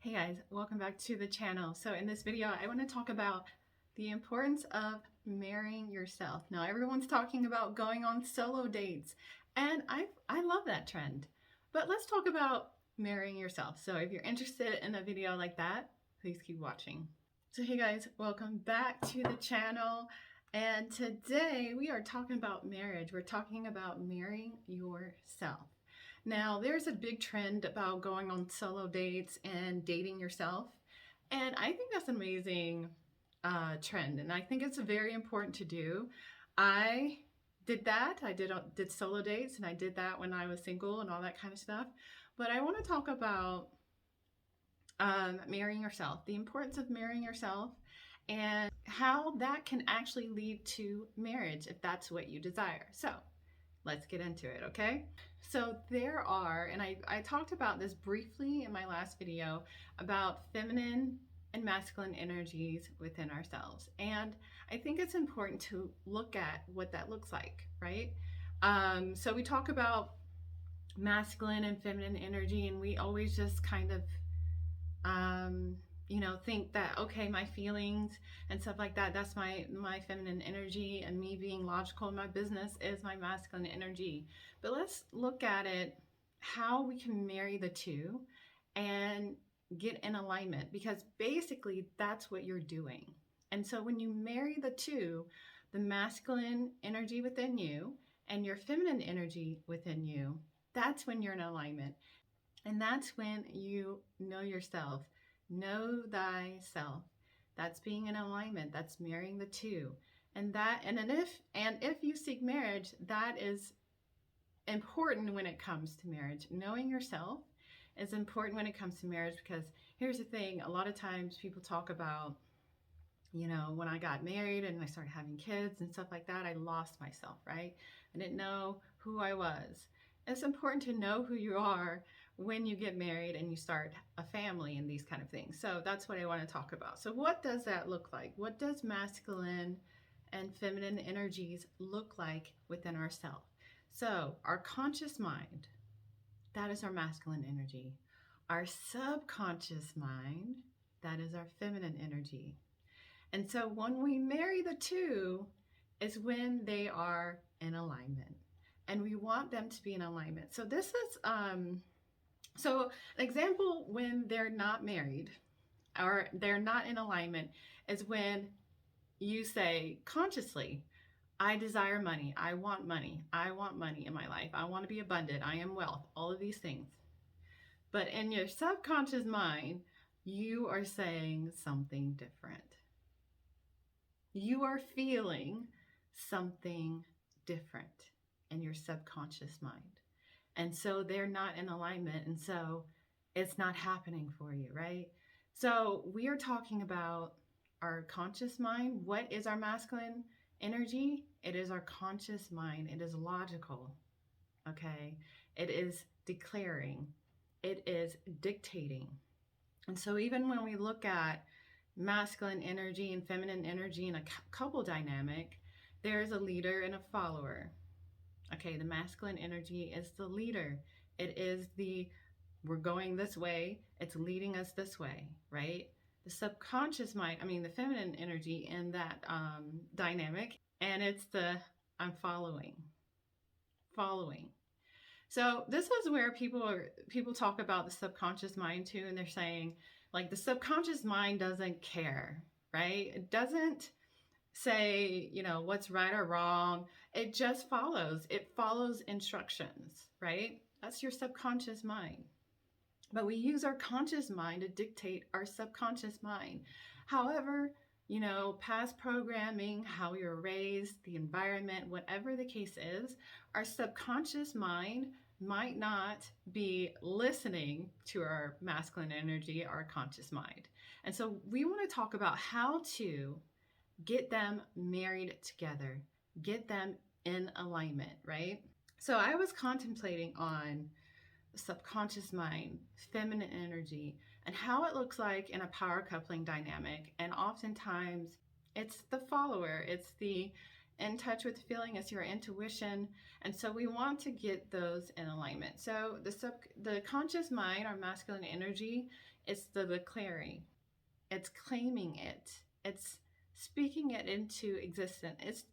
Hey guys, welcome back to the channel. So in this video, I want to talk about the importance of marrying yourself. Now everyone's talking about going on solo dates, and I love that trend. But let's talk about marrying yourself. So if you're interested in a video like that, please keep watching. So hey guys, welcome back to the channel. And today we are talking about marriage. We're talking about marrying yourself. Now, there's a big trend about going on solo dates and dating yourself. And I think that's an amazing trend. And I think it's very important to do. I did that. I did solo dates, and I did that when I was single and all that kind of stuff. But I want to talk about marrying yourself, the importance of marrying yourself, and how that can actually lead to marriage if that's what you desire. So let's get into it, okay? So there are, and I talked about this briefly in my last video, about feminine and masculine energies within ourselves. And I think it's important to look at what that looks like, right? So we talk about masculine and feminine energy, and we always just kind of think that, okay, my feelings and stuff like that, that's my feminine energy, and me being logical in my business is my masculine energy. But let's look at it, how we can marry the two and get in alignment, because basically that's what you're doing. And so when you marry the two, the masculine energy within you and your feminine energy within you, that's when you're in alignment. And that's when you know yourself. Know thyself. That's being in alignment. That's marrying the two. And if you seek marriage, that is important when it comes to marriage. Knowing yourself is important when it comes to marriage, because here's the thing, a lot of times people talk about, when I got married and I started having kids and stuff like that, I lost myself, right? I didn't know who I was. It's important to know who you are when you get married and you start a family and these kind of things. So that's what I want to talk about. So what does that look like? What does masculine and feminine energies look like within ourselves? So our conscious mind, that is our masculine energy. Our subconscious mind, that is our feminine energy. And so when we marry the two is when they are in alignment. And we want them to be in alignment. So this is so an example when they're not married or they're not in alignment is when you say consciously, I desire money. I want money. I want money in my life. I want to be abundant. I am wealth. All of these things. But in your subconscious mind, you are saying something different. You are feeling something different in your subconscious mind. And so they're not in alignment. And so it's not happening for you, right? So we are talking about our conscious mind. What is our masculine energy? It is our conscious mind. It is logical, okay? It is declaring. It is dictating. And so even when we look at masculine energy and feminine energy in a couple dynamic, there's a leader and a follower. Okay, the masculine energy is the leader. It is we're going this way. It's leading us this way, right? The subconscious mind, the feminine energy in that dynamic, and it's I'm following. So this is where people talk about the subconscious mind too, and they're saying, like, the subconscious mind doesn't care, right? It doesn't say, what's right or wrong. It just follows. It follows instructions, right? That's your subconscious mind. But we use our conscious mind to dictate our subconscious mind. However, past programming, how we were raised, the environment, whatever the case is, our subconscious mind might not be listening to our masculine energy, our conscious mind. And so we want to talk about how to get them married together, get them in alignment, right? So I was contemplating on the subconscious mind, feminine energy, and how it looks like in a power coupling dynamic. And oftentimes it's the follower, it's the in touch with the feeling, it's your intuition. And so we want to get those in alignment. So the conscious mind, our masculine energy, It's the declaring, it's claiming it, it's speaking it into existence.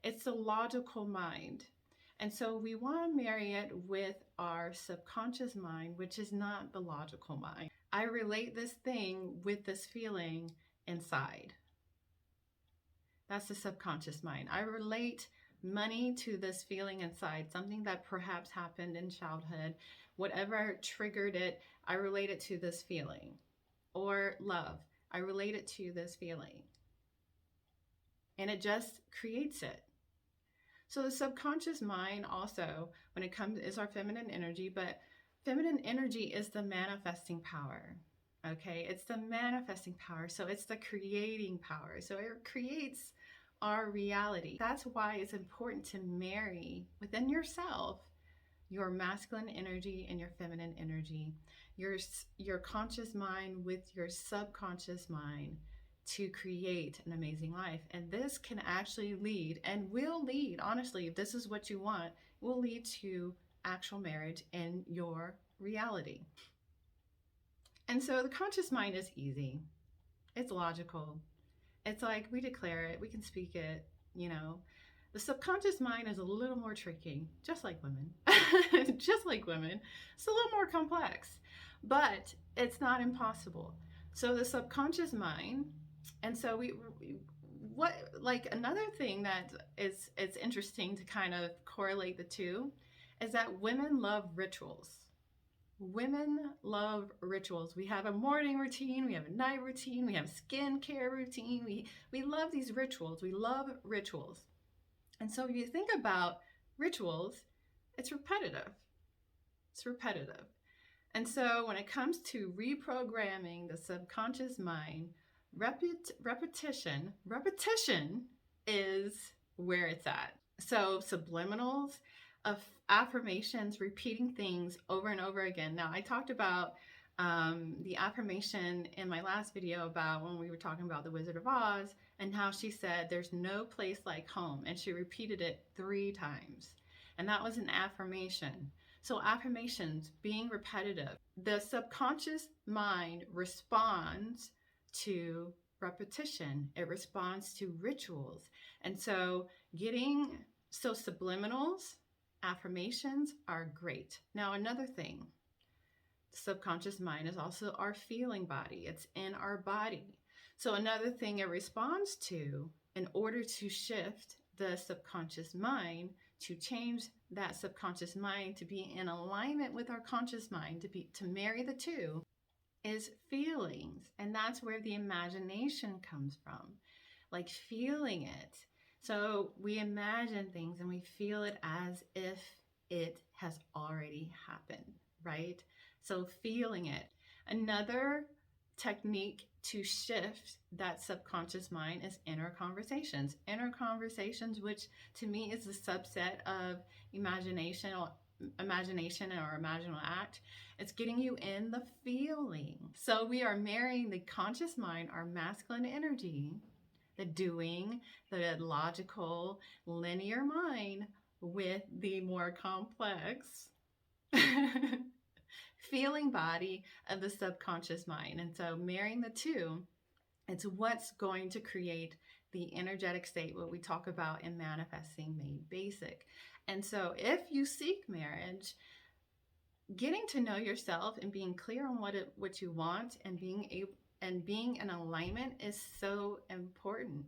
It's the logical mind. And so we want to marry it with our subconscious mind, which is not the logical mind. I relate this thing with this feeling inside. That's the subconscious mind. I relate money to this feeling inside, something that perhaps happened in childhood, whatever triggered it, I relate it to this feeling. Or love, I relate it to this feeling. And it just creates it. So the subconscious mind also, when it comes, is our feminine energy, but feminine energy is the manifesting power. Okay, it's the manifesting power. So it's the creating power. So it creates our reality. That's why it's important to marry within yourself your masculine energy and your feminine energy, your conscious mind with your subconscious mind, to create an amazing life. And this can actually lead, and will lead, honestly, if this is what you want, will lead to actual marriage in your reality. And so the conscious mind is easy. It's logical. It's like we declare it, we can speak it, you know. The subconscious mind is a little more tricky, just like women. Just like women. It's a little more complex, but it's not impossible. So the subconscious mind, and so what, like, another thing that is, it's interesting to kind of correlate the two, is that women love rituals. Women love rituals. We have a morning routine, we have a night routine, we have skincare routine. We love these rituals. We love rituals. And so if you think about rituals, it's repetitive. It's repetitive. And so when it comes to reprogramming the subconscious mind, repetition is where it's at. So subliminals of affirmations, repeating things over and over again. Now, I talked about the affirmation in my last video about when we were talking about the Wizard of Oz, and how she said there's no place like home, and she repeated it 3 times, and that was an affirmation. So affirmations, being repetitive, the subconscious mind responds to repetition. It responds to rituals. And so subliminals, affirmations are great. Now, another thing, the subconscious mind is also our feeling body. It's in our body. So another thing it responds to, in order to shift the subconscious mind, to change that subconscious mind to be in alignment with our conscious mind, to marry the two, is feelings. And that's where the imagination comes from, like feeling it. So we imagine things and we feel it as if it has already happened, right? So feeling it. Another technique to shift that subconscious mind is inner conversations. Inner conversations, which to me is the subset of imagination or imaginal act. It's getting you in the feeling. So we are marrying the conscious mind, our masculine energy, the doing, the logical, linear mind, with the more complex feeling body of the subconscious mind. And so marrying the two, it's what's going to create the energetic state, what we talk about in Manifesting Made Basic. And so if you seek marriage, getting to know yourself and being clear on what you want, and being in alignment is so important.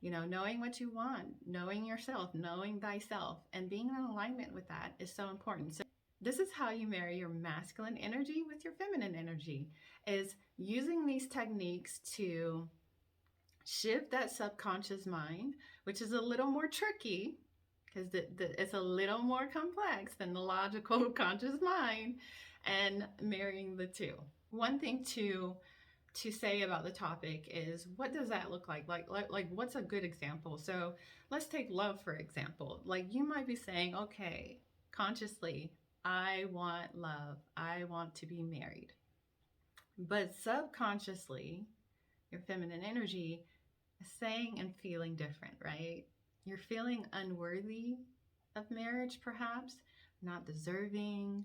You know, knowing what you want, knowing yourself, knowing thyself, and being in alignment with that is so important. So this is how you marry your masculine energy with your feminine energy, is using these techniques to shift that subconscious mind, which is a little more tricky because it's a little more complex than the logical conscious mind, and marrying the two. One thing to say about the topic is, what does that look like? Like what's a good example? So let's take love, for example. Like, you might be saying, okay, consciously, I want love. I want to be married. But subconsciously, your feminine energy is saying and feeling different, right? You're feeling unworthy of marriage, perhaps, not deserving,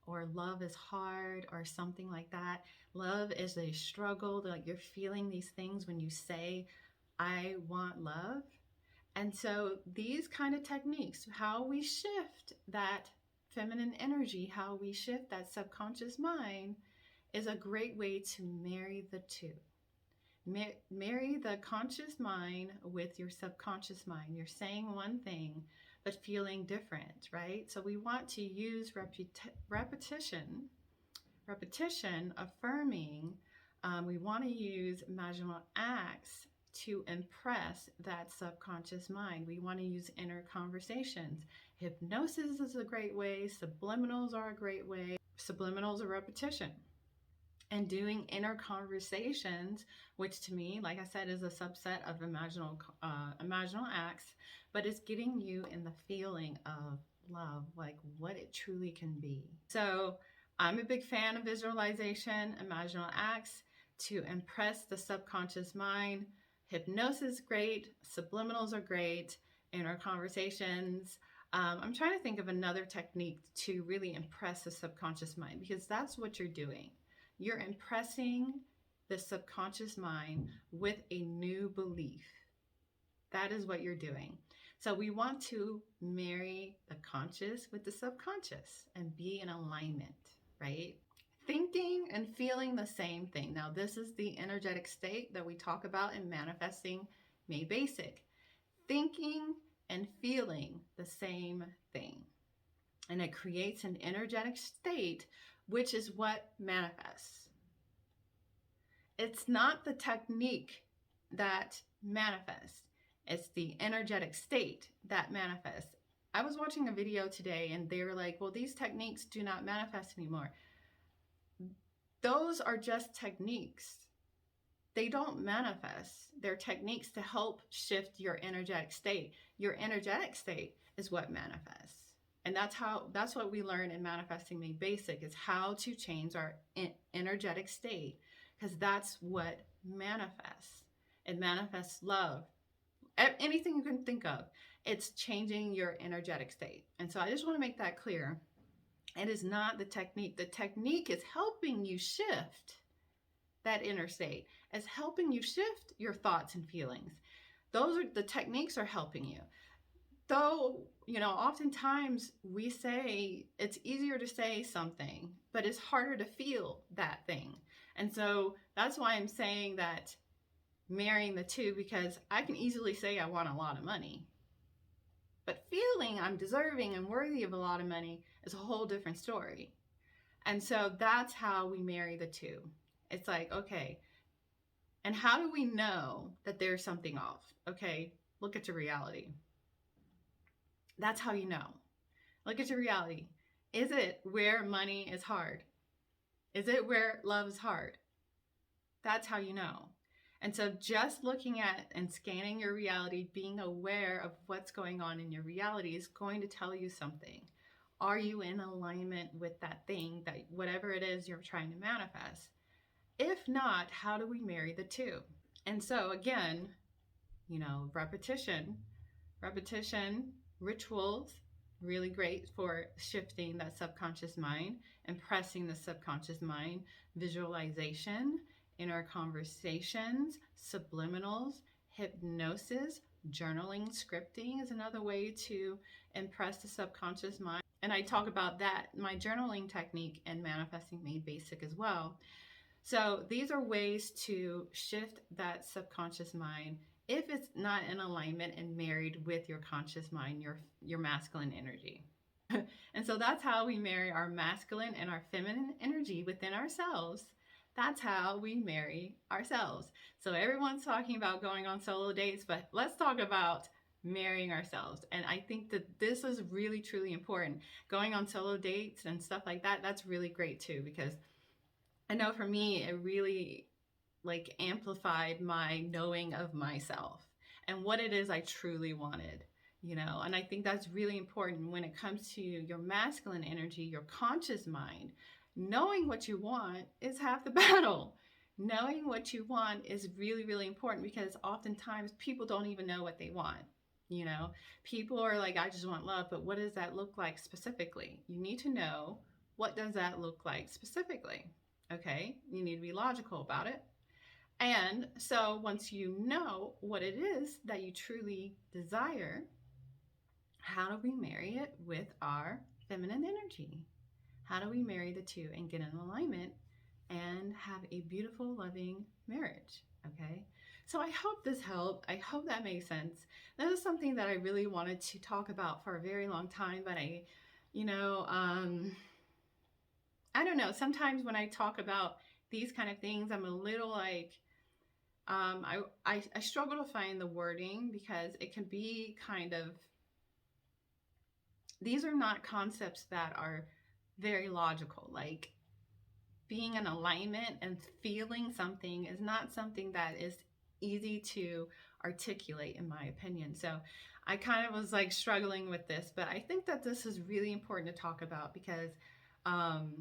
or love is hard or something like that. Love is a struggle. Like you're feeling these things when you say, I want love. And so these kind of techniques, how we shift that feminine energy, how we shift that subconscious mind, is a great way to marry the two. Marry the conscious mind with your subconscious mind. You're saying one thing, but feeling different, right? So we want to use repetition, affirming. We want to use imaginal acts to impress that subconscious mind. We want to use inner conversations. Hypnosis is a great way. Subliminals are a great way. Subliminals are repetition. And doing inner conversations, which to me, like I said, is a subset of imaginal acts, but it's getting you in the feeling of love, like what it truly can be. So I'm a big fan of visualization, imaginal acts to impress the subconscious mind. Hypnosis is great, subliminals are great, inner conversations. I'm trying to think of another technique to really impress the subconscious mind, because that's what you're doing. You're impressing the subconscious mind with a new belief. That is what you're doing. So we want to marry the conscious with the subconscious and be in alignment, right? Thinking and feeling the same thing. Now, this is the energetic state that we talk about in Manifesting Made Basic. Thinking and feeling the same thing. And it creates an energetic state, which is what manifests. It's not the technique that manifests, it's the energetic state that manifests. I was watching a video today and they were like, well, these techniques do not manifest anymore. Those are just techniques. They don't manifest. They're techniques to help shift your energetic state. Your energetic state is what manifests. And that's what we learn in Manifesting Made Basic, is how to change our energetic state, because that's what manifests. It manifests love. Anything you can think of, it's changing your energetic state. And so I just want to make that clear. It is not the technique. The technique is helping you shift that inner state. It's helping you shift your thoughts and feelings. Those are the techniques are helping you. Though, oftentimes we say it's easier to say something, but it's harder to feel that thing. And so that's why I'm saying that marrying the two, because I can easily say I want a lot of money, but feeling I'm deserving and worthy of a lot of money is a whole different story. And so that's how we marry the two. It's like, okay, and how do we know that there's something off? Okay, look at your reality. That's how you know. Look at your reality. Is it where money is hard? Is it where love is hard? That's how you know. And so just looking at and scanning your reality, being aware of what's going on in your reality is going to tell you something. Are you in alignment with that thing, that whatever it is you're trying to manifest? If not, how do we marry the two? And so again, repetition, rituals, really great for shifting that subconscious mind, impressing the subconscious mind, visualization, inner conversations, subliminals, hypnosis, journaling, scripting is another way to impress the subconscious mind. And I talk about that, my journaling technique, and Manifesting Made Basic as well. So these are ways to shift that subconscious mind if it's not in alignment and married with your conscious mind, your masculine energy. And so that's how we marry our masculine and our feminine energy within ourselves. That's how we marry ourselves. So everyone's talking about going on solo dates, but let's talk about marrying ourselves. And I think that this is really, truly important. Going on solo dates and stuff like that, that's really great too, because I know for me, it really amplified my knowing of myself and what it is I truly wanted, and I think that's really important when it comes to your masculine energy, your conscious mind. Knowing what you want is half the battle. Knowing what you want is really, really important, because oftentimes people don't even know what they want. People are like, I just want love, but what does that look like specifically? You need to know what does that look like specifically? Okay, you need to be logical about it. And so once you know what it is that you truly desire, how do we marry it with our feminine energy? How do we marry the two and get in alignment and have a beautiful, loving marriage? Okay. So I hope this helped. I hope that makes sense. That is something that I really wanted to talk about for a very long time, but you know, I don't know. Sometimes when I talk about these kind of things, I'm a little like, I struggle to find the wording because it can be kind of, these are not concepts that are very logical. Like, being in alignment and feeling something is not something that is easy to articulate, in my opinion. So I kind of was like struggling with this, but I think that this is really important to talk about because, um,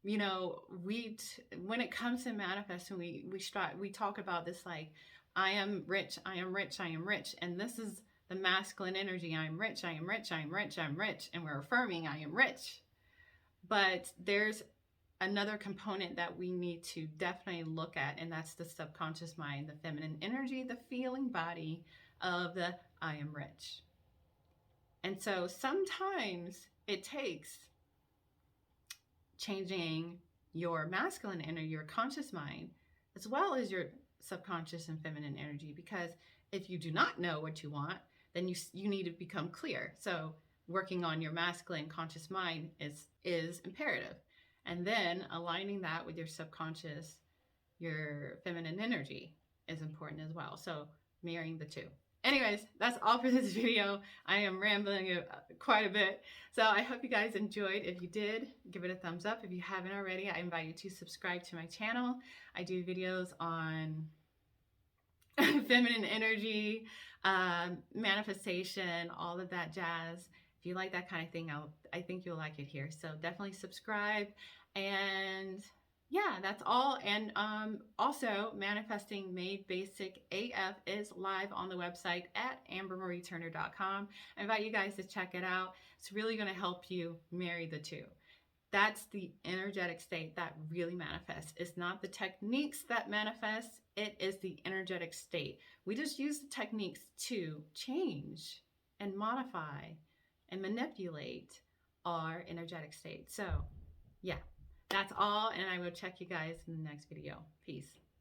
you know, when it comes to manifesting, we talk about this like, I am rich, I am rich, I am rich, and this is the masculine energy. I am rich, I am rich, I am rich, I'm rich, and we're affirming I am rich. But there's another component that we need to definitely look at, and that's the subconscious mind, the feminine energy, the feeling body of the I am rich. And so sometimes it takes changing your masculine energy, your conscious mind, as well as your subconscious and feminine energy. Because if you do not know what you want, then you need to become clear. So working on your masculine conscious mind is imperative. And then aligning that with your subconscious, your feminine energy is important as well. So marrying the two. Anyways, that's all for this video. I am rambling quite a bit. So I hope you guys enjoyed. If you did, give it a thumbs up. If you haven't already, I invite you to subscribe to my channel. I do videos on feminine energy, manifestation, all of that jazz. If you like that kind of thing, I think you'll like it here. So definitely subscribe. And yeah, that's all. And also, Manifesting Made Basic AF is live on the website at ambermarieturner.com. I invite you guys to check it out. It's really going to help you marry the two. That's the energetic state that really manifests. It's not the techniques that manifest, it is the energetic state. We just use the techniques to change and modify and manipulate our energetic state. So, yeah, that's all. And I will check you guys in the next video. Peace.